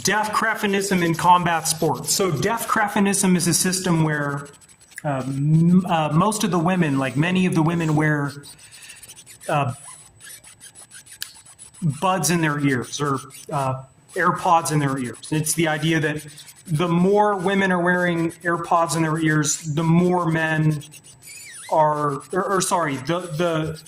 Deaf cretinism in combat sports. So deaf cretinism is a system where most of the women, like many of the women, wear buds in their ears or AirPods in their ears. It's the idea that the more women are wearing AirPods in their ears, the more men are, the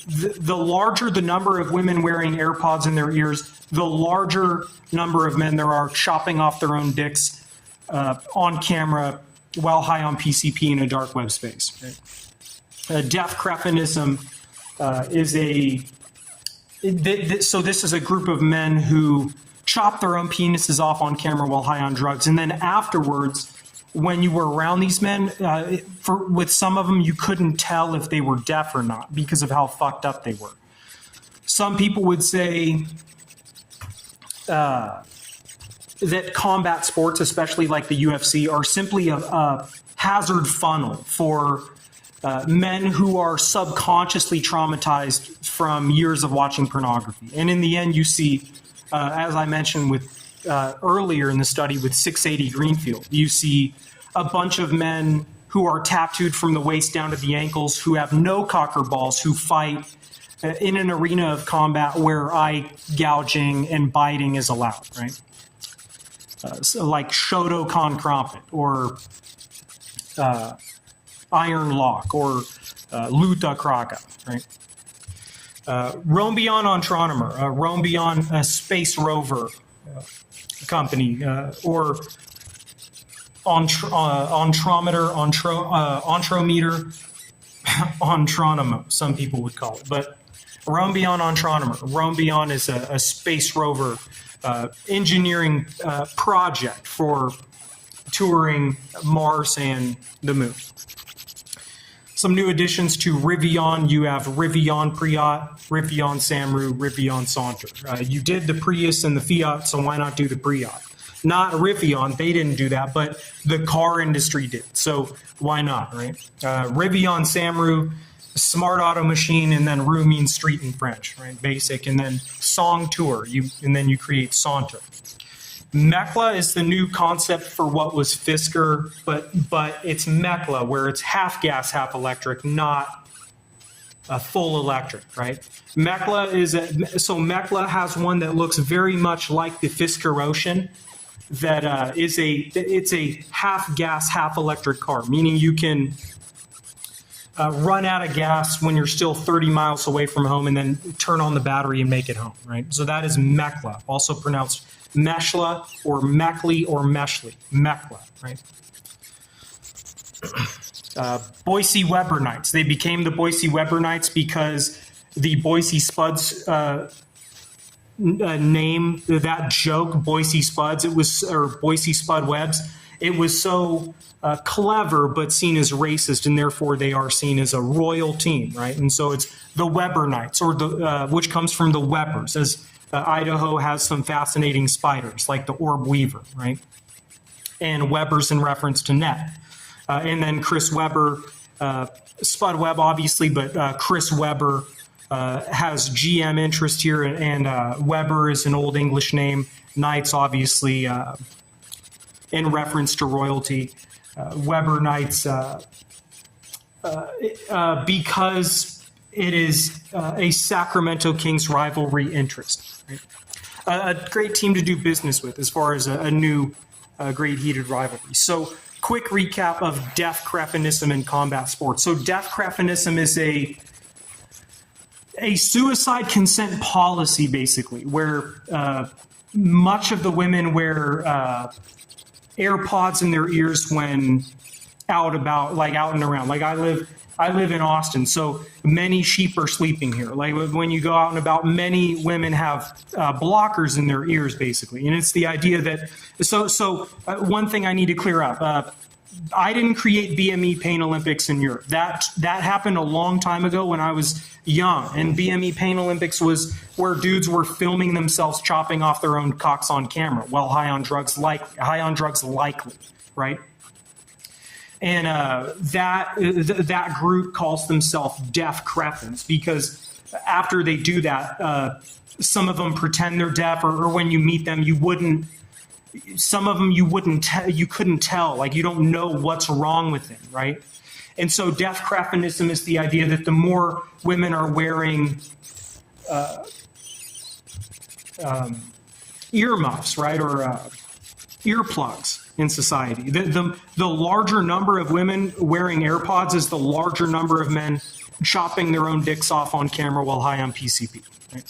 larger the number of women wearing AirPods in their ears, the larger number of men there are chopping off their own dicks on camera while high on PCP in a dark web space. Right? Deaf cretinism so this is a group of men who chop their own penises off on camera while high on drugs. And then afterwards, when you were around these men, with some of them, you couldn't tell if they were deaf or not because of how fucked up they were. Some people would say that combat sports, especially like the UFC, are simply a hazard funnel for men who are subconsciously traumatized from years of watching pornography. And in the end, you see, as I mentioned with earlier in the study with 680 Greenfield, you see a bunch of men who are tattooed from the waist down to the ankles, who have no cock or balls, who fight in an arena of combat where eye gouging and biting is allowed, right? So like Shotokan Crumpet or Iron Lock or Luta Kraka, right? Rombion Astronomer, Rombion Space Rover company, or Ontrometer, Ontronomo, some people would call it, but Rombion Astronomer. Rombion is a space rover engineering project for touring Mars and the Moon. Some new additions to Rivian. You have Rivian Priat, Rivian Samru, Rivian Saunter. You did the Prius and the Fiat, so why not do the Priat? Not Rivian, they didn't do that, but the car industry did. So why not, right? Rivian Samru, smart auto machine, and then Rue means street in French, right? Basic, and then Song Tour, and then you create Saunter. Mekla is the new concept for what was Fisker, but it's Mekla, where it's half gas, half electric, not a full electric, right? Mekla Mekla has one that looks very much like the Fisker Ocean. That it's a half gas, half electric car, meaning you can run out of gas when you're still 30 miles away from home and then turn on the battery and make it home, right? So that is Mekla, also pronounced Meshla or Mekli or Meshli, Mekla, right? Boise Weber Nights. They became the Boise Weber Nights because the Boise Spuds name, that joke, Boise Spuds, or Boise Spud Webs, it was so clever but seen as racist, and therefore they are seen as a royal team, right? And so it's the Weber Knights, or which comes from the Webers, as Idaho has some fascinating spiders like the orb weaver, right? And Weber's in reference to net. And then Chris Webber, Spud Webb obviously, but Chris Webber has GM interest here, and Weber is an old English name. Knights obviously in reference to royalty. Weber Knights because it is a Sacramento Kings rivalry interest. Right? A great team to do business with as far as a new great heated rivalry. So quick recap of deaf cretinism in combat sports. So deaf cretinism is a suicide consent policy, basically, where much of the women wear AirPods in their ears when out and around. Like I live in Austin, so many sheep are sleeping here. Like when you go out and about, many women have blockers in their ears, basically. And it's the idea that, so one thing I need to clear up, I didn't create BME Pain Olympics in Europe. That happened a long time ago when I was young. And BME Pain Olympics was where dudes were filming themselves chopping off their own cocks on camera while high on drugs likely, right? And that group calls themselves deaf crepins because after they do that, some of them pretend they're deaf, or when you meet them, some of them you couldn't tell, like you don't know what's wrong with them, right? And so deaf crephinism is the idea that the more women are wearing earmuffs, right, or earplugs in society, the larger number of women wearing AirPods is the larger number of men chopping their own dicks off on camera while high on PCP. Right?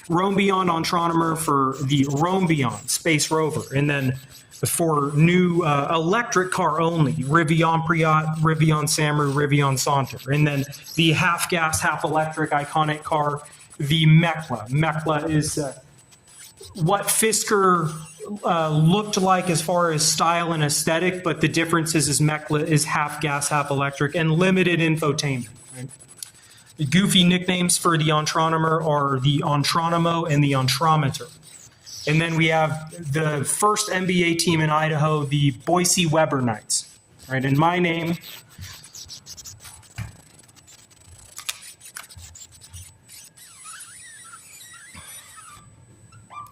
Roam Beyond Astronomer for the Roam Beyond Space Rover, and then for new electric car only, Rivian Priat, Rivian Samru, Rivian Saunter, and then the half gas, half electric iconic car, the Mekla. Mekla is what Fisker looked like as far as style and aesthetic, but the difference is Mekla is half gas, half electric, and limited infotainment. Right? The goofy nicknames for the Astronomer are the Astronomo and the Astrometer. And then we have the first NBA team in Idaho, the Boise Weber Knights. Right? And my name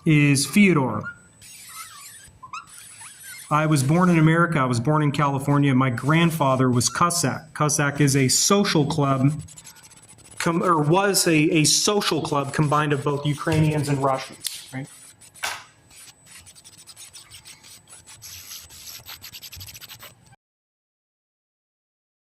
is Fyodor. I was born in America. I was born in California. My grandfather was Cossack. Cossack is a social club, was a social club combined of both Ukrainians and Russians.